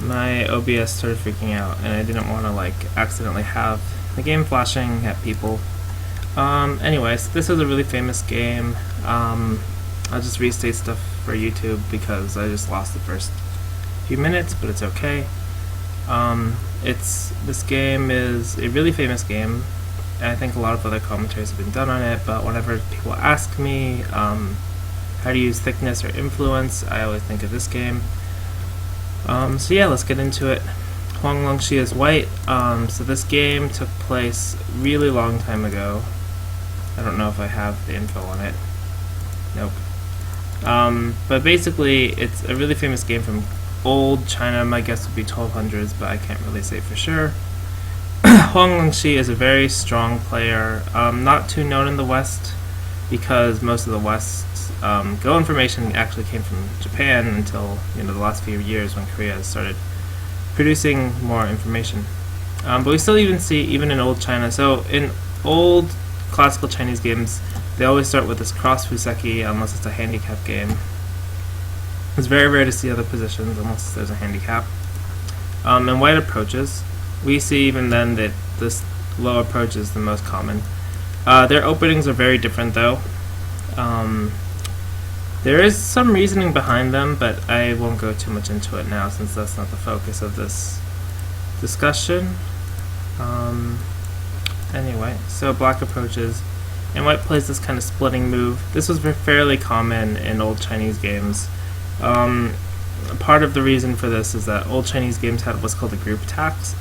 my OBS started freaking out, and I didn't want to like accidentally have the game flashing at people. Anyways, this is a really famous game. I'll just restate stuff for YouTube because I just lost the first few minutes, but it's okay. This game is a really famous game, and I think a lot of other commentaries have been done on it, but whenever people ask me how to use thickness or influence, I always think of this game. So yeah, let's get into it. Huang Longxi is white. So this game took place really long time ago. I don't know if I have the info on it. Nope. But basically, it's a really famous game from old China. My guess would be 1200s, but I can't really say for sure. Huang Longxi is a very strong player, not too known in the West, because most of the West's Go information actually came from Japan until the last few years when Korea started producing more information. But we still even see, even in old China, so in old classical Chinese games, they always start with this cross fuseki unless it's a handicap game. It's very rare to see other positions unless there's a handicap. And white approaches, we see even then that this low approach is the most common. Their openings are very different though. There is some reasoning behind them, but I won't go too much into it now since that's not the focus of this discussion. Anyway, so black approaches, and white plays this kind of splitting move. This was fairly common in old Chinese games. Part of the reason for this is that old Chinese games had what's called a group tax,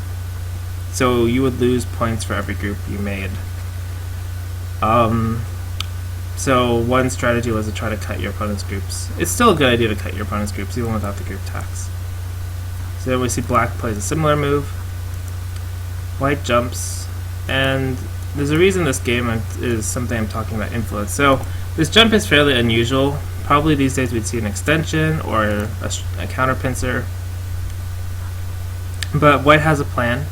so you would lose points for every group you made. So one strategy was to try to cut your opponent's groups. It's still a good idea to cut your opponent's groups even without the group tax. So then we see black plays a similar move. White jumps, and there's a reason this game is something I'm talking about influence. So this jump is fairly unusual. Probably these days we'd see an extension or a counter pincer. But white has a plan.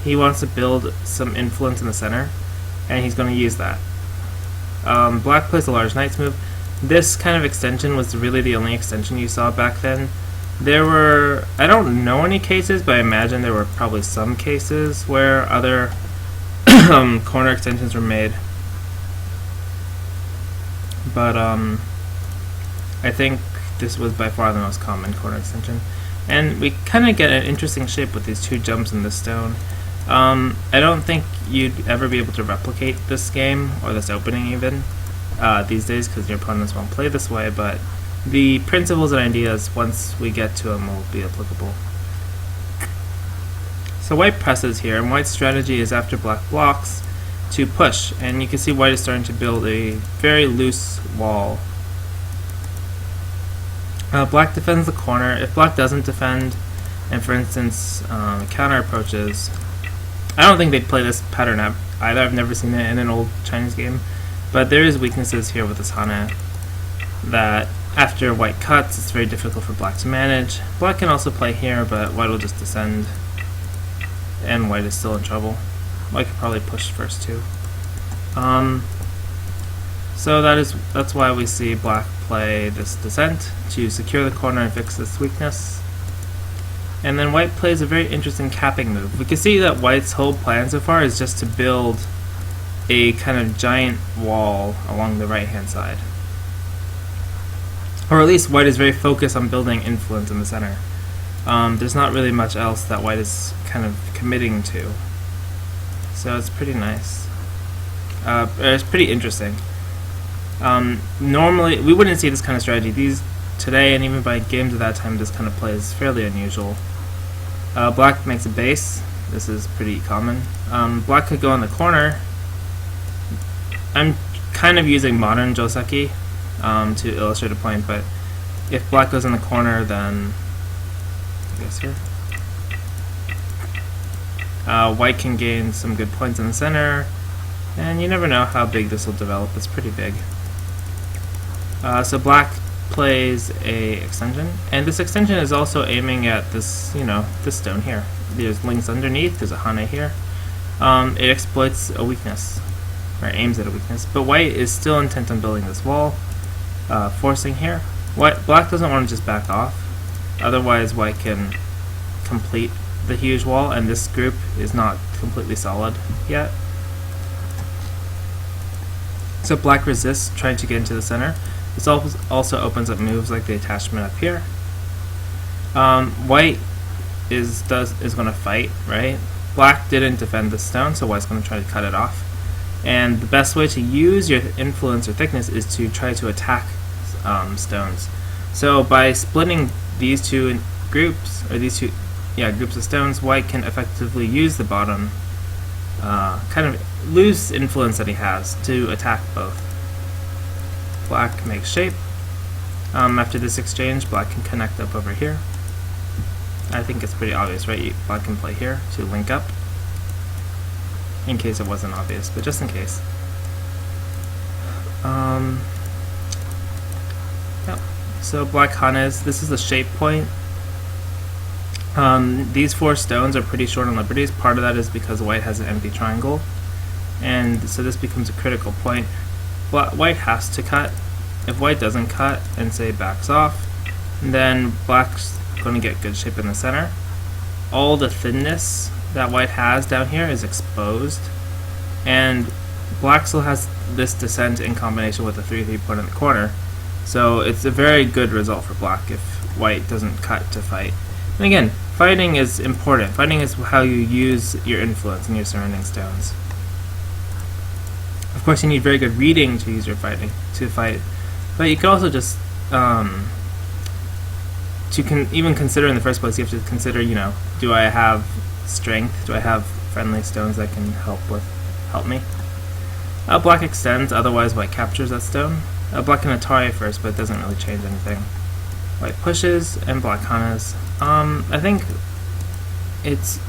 He wants to build some influence in the center, and he's going to use that. Black plays a large knight's move. This kind of extension was really the only extension you saw back then. There were, I don't know any cases, but I imagine there were probably some cases where other corner extensions were made. But I think this was by far the most common corner extension. And we kind of get an interesting shape with these two jumps in this stone. I don't think you'd ever be able to replicate this game, or this opening even, these days, because your opponents won't play this way, but the principles and ideas, once we get to them, will be applicable. So white presses here, and white's strategy is after black blocks to push, and you can see white is starting to build a very loose wall. Black defends the corner. If black doesn't defend, and for instance counter approaches, I don't think they'd play this pattern either. I've never seen it in an old Chinese game, but there is weaknesses here with this Hana that after white cuts, it's very difficult for black to manage. Black can also play here, but white will just descend, and white is still in trouble. White could probably push first too. So that's why we see black play this descent to secure the corner and fix this weakness. And then white plays a very interesting capping move. We can see that white's whole plan so far is just to build a kind of giant wall along the right hand side. Or at least white is very focused on building influence in the center. There's not really much else that white is kind of committing to. So it's pretty nice. It's pretty interesting. Normally, we wouldn't see this kind of strategy. Today, and even by games of that time, this kind of play is fairly unusual. Black makes a base. This is pretty common. Black could go in the corner. I'm kind of using modern joseki to illustrate a point, but if black goes in the corner, then I guess here. White can gain some good points in the center, and you never know how big this will develop. It's pretty big. So black plays a extension, and this extension is also aiming at this, this stone here. There's links underneath, there's a Hana here. It exploits a weakness, or aims at a weakness, but white is still intent on building this wall, forcing here. Black doesn't want to just back off, otherwise white can complete the huge wall, and this group is not completely solid yet. So black resists trying to get into the center. This also opens up moves like the attachment up here. White is going to fight, right? Black didn't defend the stone, so white's going to try to cut it off. And the best way to use your influence or thickness is to try to attack stones. So by splitting these two groups, or these two groups of stones, white can effectively use the bottom kind of loose influence that he has to attack both. Black makes shape. After this exchange, black can connect up over here. I think it's pretty obvious, right? Black can play here to link up, in case it wasn't obvious, but just in case. Yep. So black Hanes, this is the shape point. These 4 stones are pretty short on liberties. Part of that is because white has an empty triangle, and so this becomes a critical point. White has to cut. If white doesn't cut and say backs off, then black's going to get good shape in the center. All the thinness that white has down here is exposed, and black still has this descent in combination with the 3-3 point in the corner, so it's a very good result for black if white doesn't cut to fight. And again, fighting is important. Fighting is how you use your influence in your surrounding stones. Of course, you need very good reading to use your fighting to fight, but you can also just even consider in the first place, you have to consider, do I have strength? Do I have friendly stones that can help me? Black extends, otherwise white captures that stone. Black can Atari first, but it doesn't really change anything. White pushes, and black Hanes. I think it's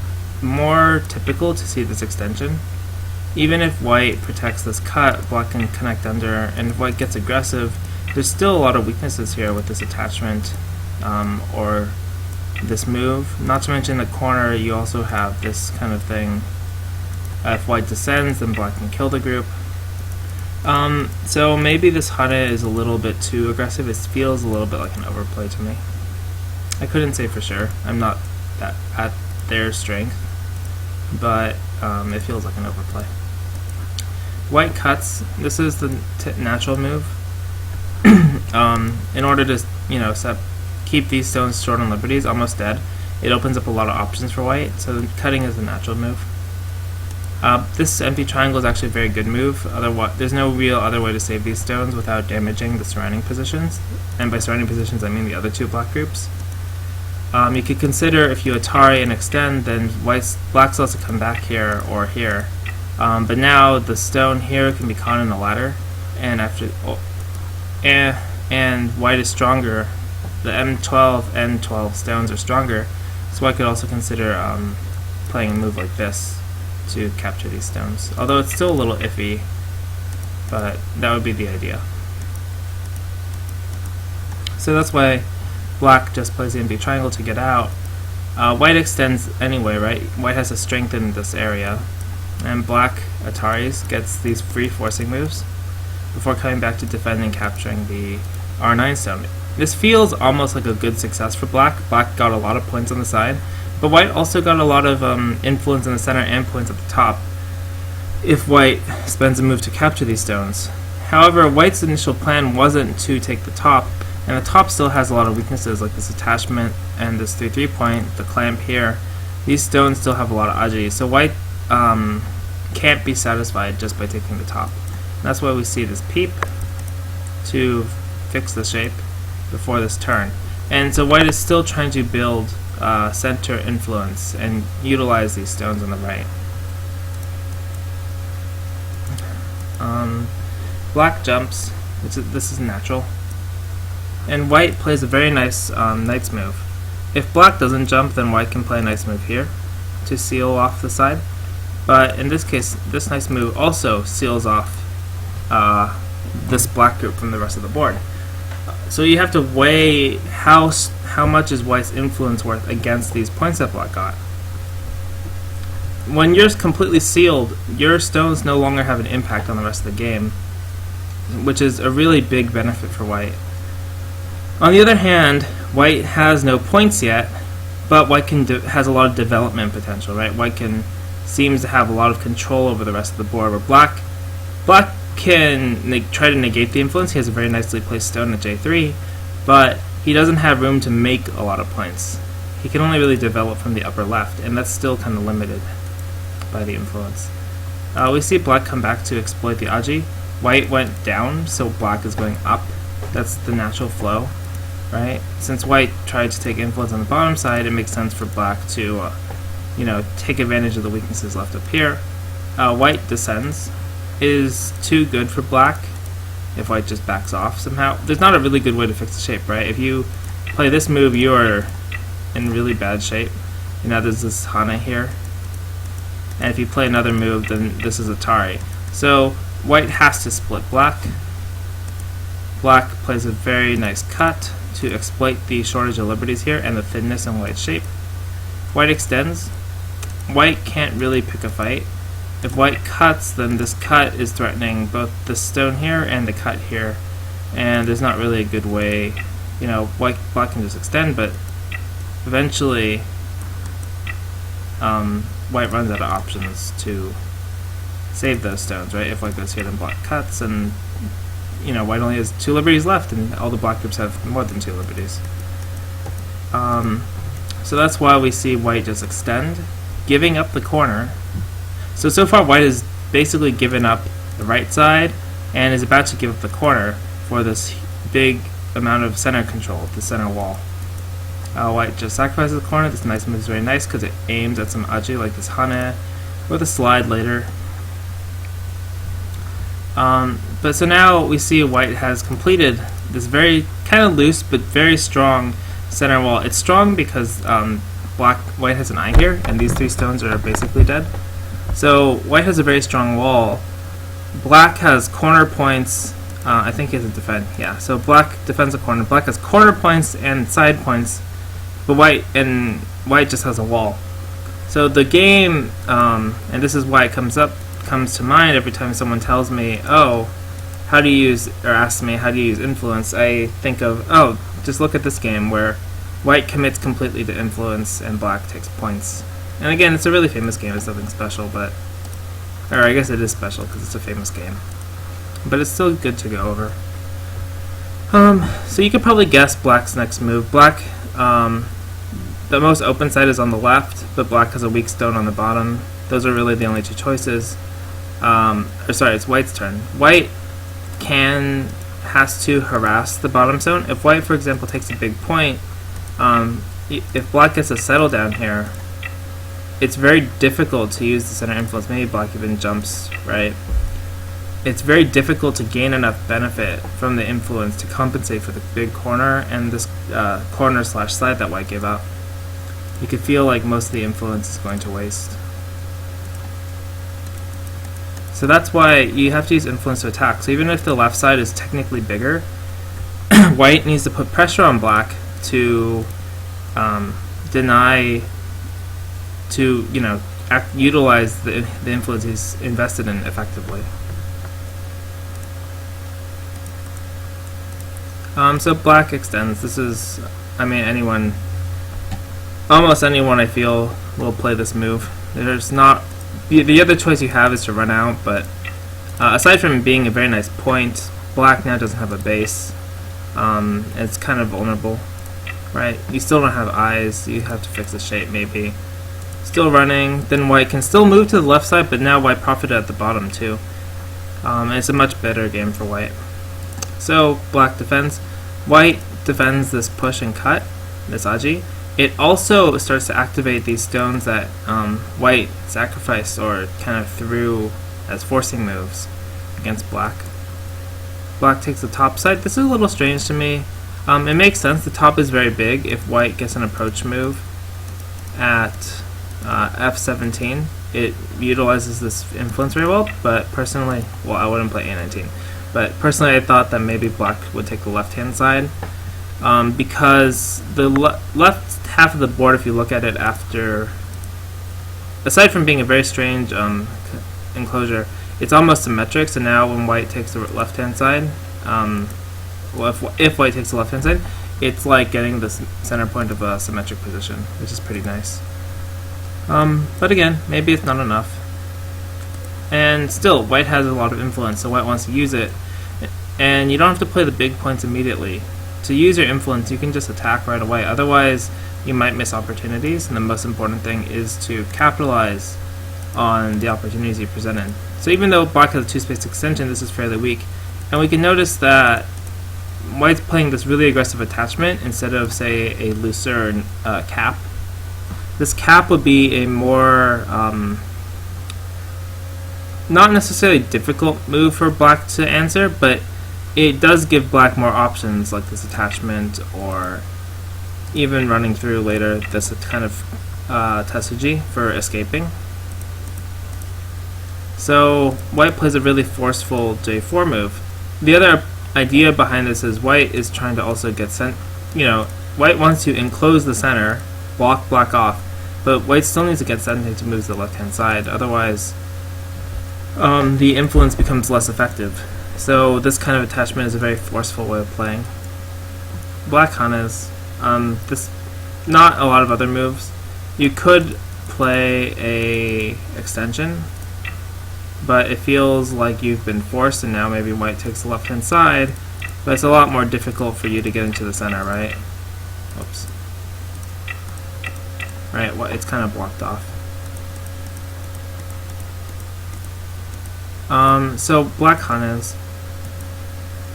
more typical to see this extension. Even if white protects this cut, black can connect under, and if white gets aggressive, there's still a lot of weaknesses here with this attachment or this move. Not to mention the corner, you also have this kind of thing. If white descends, then black can kill the group. So maybe this Hane is a little bit too aggressive. It feels a little bit like an overplay to me. I couldn't say for sure. I'm not that at their strength, but it feels like an overplay. White cuts. This is the natural move. In order to keep these stones short on liberties, almost dead, it opens up a lot of options for white. So cutting is a natural move. This empty triangle is actually a very good move. There's no real other way to save these stones without damaging the surrounding positions. And by surrounding positions, I mean the other 2 black groups. You could consider if you Atari and extend, then black still has to come back here or here. But now the stone here can be caught in a ladder, and and white is stronger. The M12, N12 stones are stronger, so I could also consider playing a move like this to capture these stones. Although it's still a little iffy, but that would be the idea. So that's why black just plays the empty triangle to get out. White extends anyway, right? White has to strengthen this area, and black Ataris gets these free forcing moves before coming back to defend and capturing the R9 stone. This feels almost like a good success for black. Black got a lot of points on the side, but white also got a lot of influence in the center and points at the top if white spends a move to capture these stones. However, white's initial plan wasn't to take the top, and the top still has a lot of weaknesses like this attachment and this 3-3 point, the clamp here. These stones still have a lot of aji, so white can't be satisfied just by taking the top. And that's why we see this peep to fix the shape before this turn. And so white is still trying to build center influence and utilize these stones on the right. Black jumps. This is natural. And white plays a very nice knight's move. If black doesn't jump, then white can play a nice move here to seal off the side. But in this case, this nice move also seals off this black group from the rest of the board. So you have to weigh how much is white's influence worth against these points that black got. When you're completely sealed, your stones no longer have an impact on the rest of the game, which is a really big benefit for white. On the other hand, white has no points yet but white has a lot of development potential, right? White seems to have a lot of control over the rest of the board, where black can try to negate the influence. He has a very nicely placed stone at J3, but he doesn't have room to make a lot of points. He can only really develop from the upper left, and that's still kind of limited by the influence. We see black come back to exploit the Aji. White went down, so black is going up. That's the natural flow, right? Since white tried to take influence on the bottom side, it makes sense for black to take advantage of the weaknesses left up here. White descends is too good for black if white just backs off somehow. There's not a really good way to fix the shape, right? If you play this move, you're in really bad shape. There's this Hana here, and if you play another move, then this is Atari. So white has to split black. Black plays a very nice cut to exploit the shortage of liberties here and the thinness in white's shape. White extends. White can't really pick a fight. If white cuts, then this cut is threatening both the stone here and the cut here, and there's not really a good way. Black can just extend, but eventually white runs out of options to save those stones, right? If white goes here, then black cuts, and white only has 2 liberties left, and all the black groups have more than 2 liberties. So that's why we see white just extend, giving up the corner. So far white has basically given up the right side and is about to give up the corner for this big amount of center control, the center wall. White just sacrifices the corner. This nice move is very nice because it aims at some Aji like this Hane or the slide later. But so now we see white has completed this very kind of loose but very strong center wall. It's strong because white has an eye here, and these 3 stones are basically dead. So white has a very strong wall. Black has corner points. I think he has a defend. Yeah. So black defends a corner. Black has corner points and side points, but white just has a wall. So the game, and this is why it comes to mind every time someone tells me, "Oh, how do you use?" or asks me, "How do you use influence?" I think of, "Oh, just look at this game where white commits completely to influence and black takes points." And again, it's a really famous game. It's nothing special, or I guess it is special because it's a famous game. But it's still good to go over. So you could probably guess black's next move. Black, the most open side is on the left, but black has a weak stone on the bottom. Those are really the only 2 choices. It's white's turn. White has to harass the bottom stone. If white, for example, takes a big point, if black gets a settle down here, it's very difficult to use the center influence. Maybe black even jumps, right? It's very difficult to gain enough benefit from the influence to compensate for the big corner and this corner / slide that white gave up. You could feel like most of the influence is going to waste. So that's why you have to use influence to attack. So even if the left side is technically bigger, white needs to put pressure on black to utilize the influence he's invested in effectively. So black extends. This is, almost anyone I feel will play this move. There's not, the other choice you have is to run out, but aside from being a very nice point, black now doesn't have a base. It's kind of vulnerable, right? You still don't have eyes. You have to fix the shape maybe. Still running. Then white can still move to the left side, but now white profited at the bottom too. It's a much better game for white. So black defends. White defends this push and cut, this Aji. It also starts to activate these stones that white sacrificed or kind of threw as forcing moves against black. Black takes the top side. This is a little strange to me. It makes sense. The top is very big. If white gets an approach move at f17, it utilizes this influence very well, but personally, well, I wouldn't play a19. But personally, I thought that maybe black would take the left-hand side because the left half of the board, if you look at it after, aside from being a very strange enclosure, it's almost symmetric. So now when white takes the left-hand side, if white takes the left-hand side, it's like getting the center point of a symmetric position, which is pretty nice. But again, maybe it's not enough. And still, white has a lot of influence, so white wants to use it. And you don't have to play the big points immediately. To use your influence, you can just attack right away. Otherwise, you might miss opportunities, and the most important thing is to capitalize on the opportunities you presented. So even though black has a 2-space extension, this is fairly weak. And we can notice that white's playing this really aggressive attachment instead of, say, a looser cap. This cap would be a more not necessarily difficult move for black to answer, but it does give black more options, like this attachment, or even running through later this kind of tesuji for escaping. So white plays a really forceful J4 move. The other idea behind this is white is trying to also get sent. White wants to enclose the center, block black off, but white still needs to get sente to move to the left-hand side. Otherwise, the influence becomes less effective. So this kind of attachment is a very forceful way of playing. Black hanas. This, not a lot of other moves. You could play a extension, but it feels like you've been forced, and now maybe white takes the left-hand side. But it's a lot more difficult for you to get into the center, right? Oops. Right, well, it's kind of blocked off. So black hanas.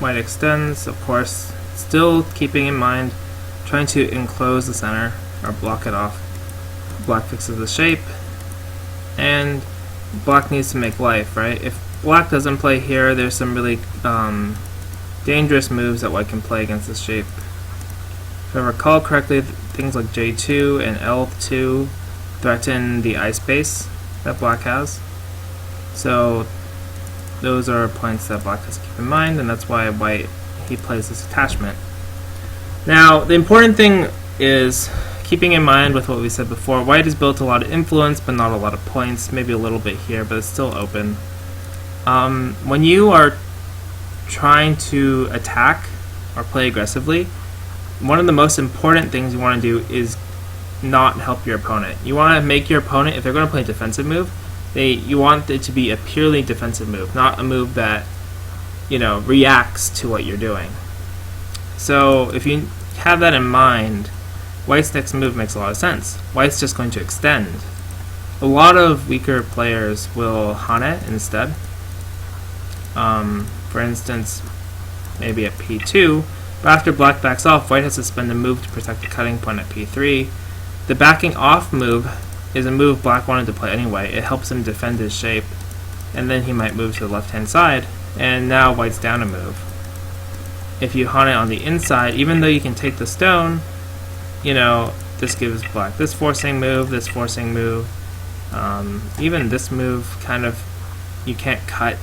White extends, of course, still keeping in mind trying to enclose the center or block it off. Black fixes the shape, and black needs to make life, right? If black doesn't play here, there's some really dangerous moves that white can play against this shape. If I recall correctly, things like J2 and L2 threaten the eye space that black has. So those are points that black has to keep in mind, and that's why white, he plays this attachment. Now, the important thing is keeping in mind with what we said before, white has built a lot of influence, but not a lot of points, maybe a little bit here, but it's still open. When you are trying to attack or play aggressively, one of the most important things you want to do is not help your opponent. You want to make your opponent, if they're going to play a defensive move, you want it to be a purely defensive move, not a move that reacts to what you're doing. So if you have that in mind, white's next move makes a lot of sense. White's just going to extend. A lot of weaker players will hane instead. For instance, maybe at P2, but after black backs off, white has to spend a move to protect the cutting point at P3. The backing off move is a move black wanted to play anyway. It helps him defend his shape, and then he might move to the left-hand side, and now white's down a move. If you hane on the inside, even though you can take the stone, this gives black this forcing move, even this move kind of, you can't cut.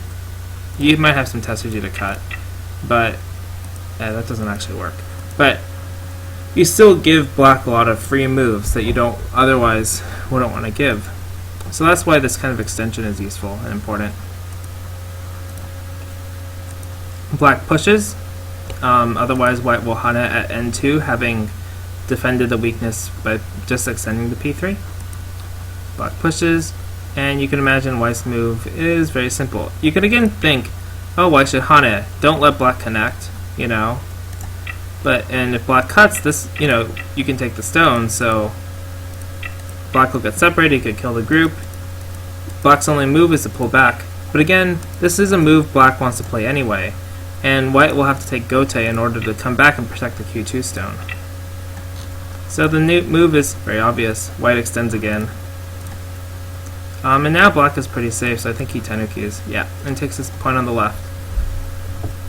You might have some tesuji to cut, but that doesn't actually work. But you still give black a lot of free moves that you don't otherwise wouldn't want to give. So that's why this kind of extension is useful and important. Black pushes, otherwise white will hane at N2, having defended the weakness by just extending the P3. Black pushes, and you can imagine white's move is very simple. You could again think, oh, white should hane, don't let black connect, and if black cuts this, you can take the stone, so black will get separated, you could kill the group. Black's only move is to pull back, but again, this is a move black wants to play anyway, and white will have to take gote in order to come back and protect the Q2 stone. So the new move is very obvious. White extends again. And now black is pretty safe, so I think he tenukis, and takes his point on the left.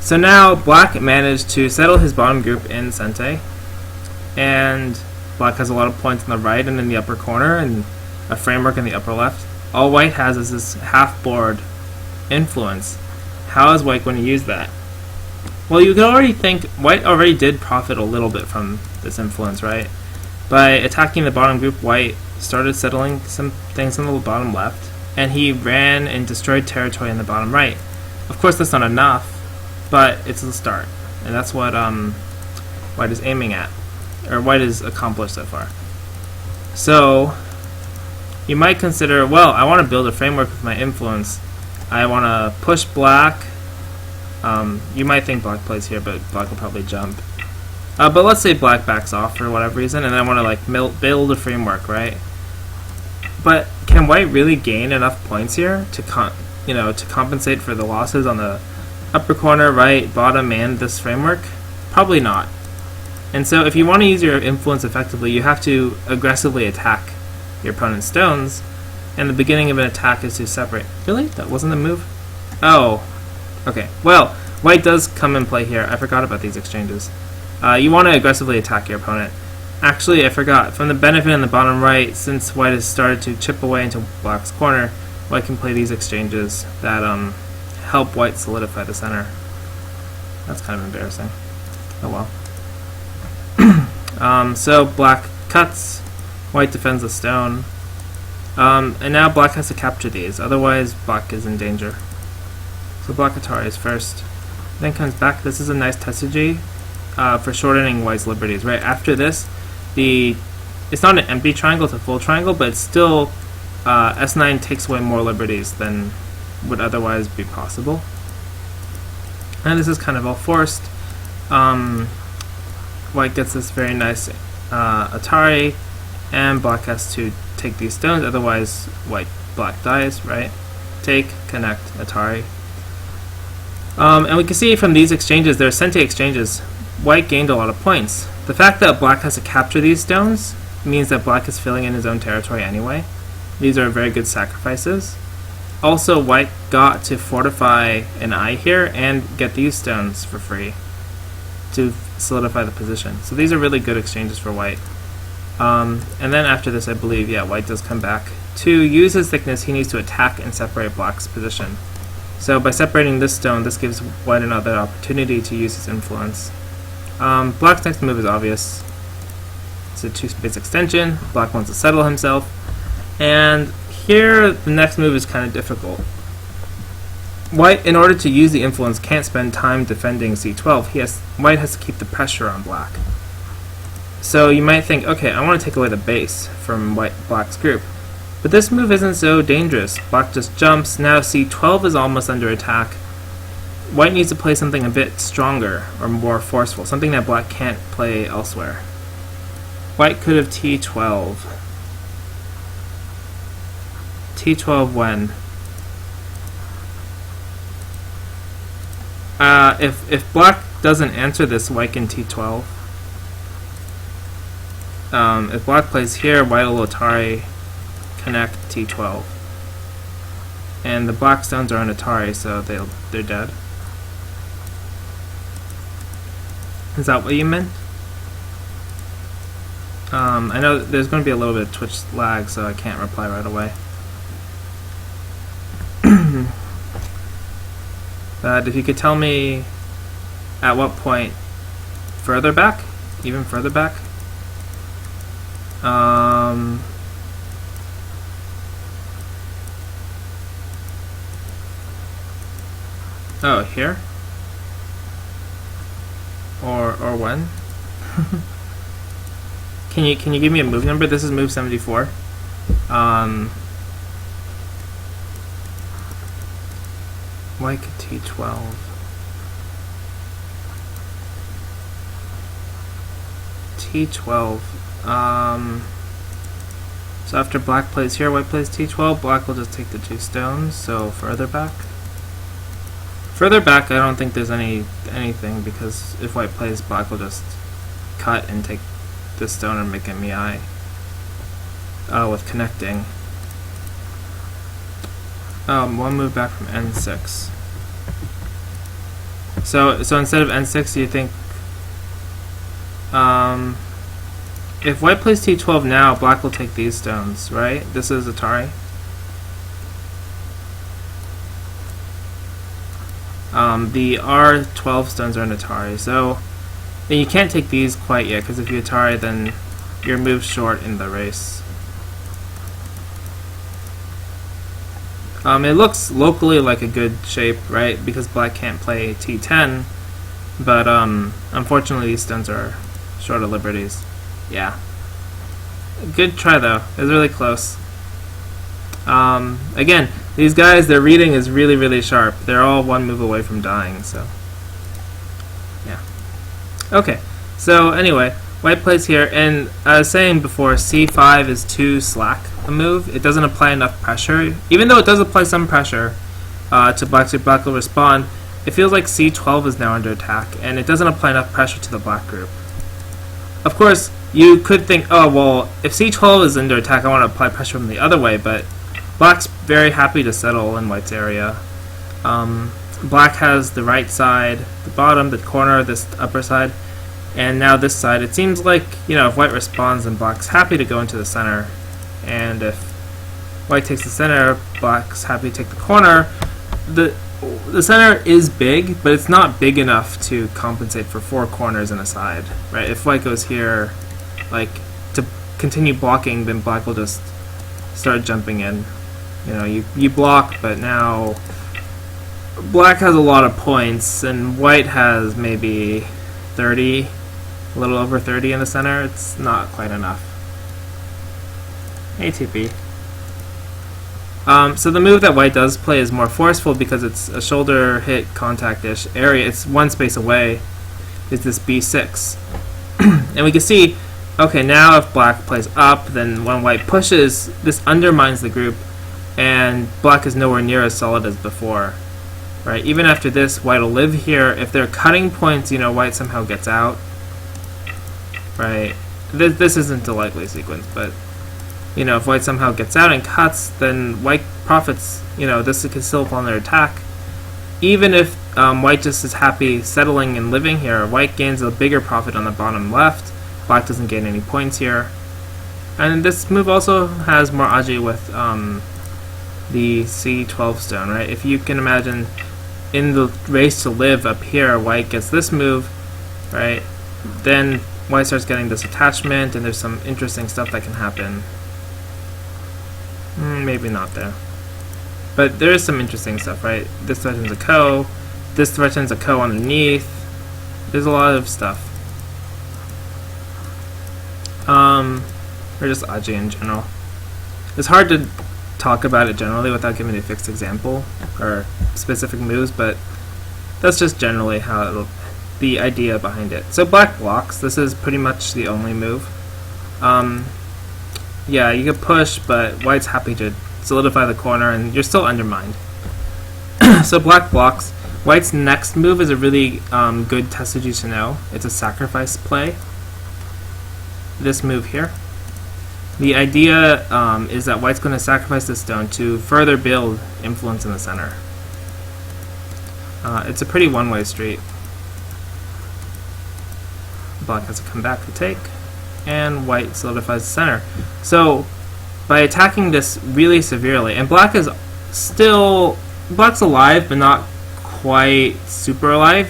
So now black managed to settle his bottom group in sente, and black has a lot of points on the right and in the upper corner, and a framework in the upper left. All white has is this half-board influence. How is white going to use that? Well, you can already think white already did profit a little bit from this influence, right? By attacking the bottom group, white started settling some things on the bottom left, and he ran and destroyed territory in the bottom right. Of course, that's not enough, but it's a start, and that's what white is aiming at, or white is accomplished so far. So you might consider, well, I want to build a framework with my influence. I want to push black. You might think black plays here, but black will probably jump. But let's say black backs off for whatever reason, and I want to like build a framework, right? But can white really gain enough points here to to compensate for the losses on the upper corner, right, bottom, and this framework? Probably not. And so if you want to use your influence effectively, you have to aggressively attack your opponent's stones, and the beginning of an attack is to separate. Really? That wasn't the move? Oh, okay. Well, white does come and play here. I forgot about these exchanges. You want to aggressively attack your opponent. Actually, I forgot. From the benefit in the bottom right, since white has started to chip away into black's corner, white can play these exchanges that help white solidify the center. That's kind of embarrassing. Oh well. So black cuts, white defends the stone, and now black has to capture these, otherwise black is in danger. So black Atari is first, then comes back. This is a nice Tetsuji for shortening white's liberties. Right after this, it's not an empty triangle, it's a full triangle, but it's still S9 takes away more liberties than would otherwise be possible. And this is kind of all forced. White gets this very nice Atari, and black has to take these stones, otherwise black dies, right? Take, connect, Atari. And we can see from these exchanges, they're Sente exchanges, white gained a lot of points. The fact that black has to capture these stones means that black is filling in his own territory anyway. These are very good sacrifices. Also, white got to fortify an eye here and get these stones for free to solidify the position. So these are really good exchanges for white. And then after this, I believe, yeah, white does come back. To use his thickness, he needs to attack and separate black's position. So by separating this stone, this gives white another opportunity to use his influence. Black's next move is obvious. It's a 2-space extension. Black wants to settle himself. And here, the next move is kind of difficult. White, in order to use the influence, can't spend time defending c12. White has to keep the pressure on black. So you might think, okay, I want to take away the base from black's group. But this move isn't so dangerous. Black just jumps. Now c12 is almost under attack. White needs to play something a bit stronger or more forceful, something that black can't play elsewhere. White could have t12. t12 when? If black doesn't answer this, white can t12. If black plays here, white will Atari, connect t12. And the black stones are on Atari, so they're dead. Is that what you meant? I know there's going to be a little bit of Twitch lag, so I can't reply right away. But if you could tell me at what point further back, even further back. Oh, here? Or when? Can you give me a move number? This is move 74. White could t12. t12. So after black plays here, white plays t12. Black will just take the 2 stones. So further back. Further back, I don't think there's anything, because if white plays, black will just cut and take this stone and make it mi. With connecting. One move back from n6. So instead of n6, do you think if white plays t12 now, black will take these stones, right? This is Atari. The R12 stones are in Atari, so and you can't take these quite yet, because if you Atari, then you're moved short in the race. It looks locally like a good shape, right? Because black can't play t10, But unfortunately these stones are short of liberties. Yeah. Good try though. It was really close. Again, these guys, their reading is really, really sharp. They're all one move away from dying, so yeah. Okay, so anyway, white plays here, and I was saying before, c5 is too slack a move. It doesn't apply enough pressure. Even though it does apply some pressure to black, so black will respond, it feels like c12 is now under attack, and it doesn't apply enough pressure to the black group. Of course, you could think, oh, well, if c12 is under attack, I want to apply pressure from the other way, but black's very happy to settle in white's area. Black has the right side, the bottom, the corner, this upper side, and now this side. It seems like, you know, if white responds, then black's happy to go into the center, and if white takes the center, black's happy to take the corner. The center is big, but it's not big enough to compensate for 4 corners and a side, right? If white goes here, like, to continue blocking, then black will just start jumping in. You know, you block, but now black has a lot of points, and white has maybe 30, a little over 30 in the center. It's not quite enough. ATP. So the move that white does play is more forceful because it's a shoulder hit contact-ish area. It's one space away, is this b6. And we can see, okay, now if black plays up, then when white pushes, this undermines the group, and black is nowhere near as solid as before. Right? Even after this, white will live here. If they're cutting points, you know, white somehow gets out. Right? This isn't a likely sequence, but you know, if white somehow gets out and cuts, then white profits. You know, this can still upon their attack. Even if white just is happy settling and living here, white gains a bigger profit on the bottom left. Black doesn't gain any points here. And this move also has more aji with the c12 stone, right? If you can imagine, in the race to live up here, white gets this move, right? Then white starts getting this attachment, and there's some interesting stuff that can happen. Maybe not there. But there is some interesting stuff, right? This threatens a ko. This threatens a ko underneath. There's a lot of stuff. Or just aji in general. It's hard to talk about it generally without giving a fixed example or specific moves, but that's just generally how the idea behind it. So black blocks. This is pretty much the only move. Yeah, you could push, but white's happy to solidify the corner, and you're still undermined. So black blocks. White's next move is a really good Tesuji to know. It's a sacrifice play. This move here. The idea is that white's going to sacrifice this stone to further build influence in the center. It's a pretty one-way street. Black has to come back to take, and white solidifies the center. So by attacking this really severely, and black is still, black's alive but not quite super alive,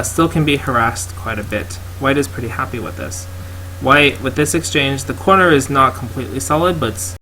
still can be harassed quite a bit. White is pretty happy with this. White, with this exchange, the corner is not completely solid, but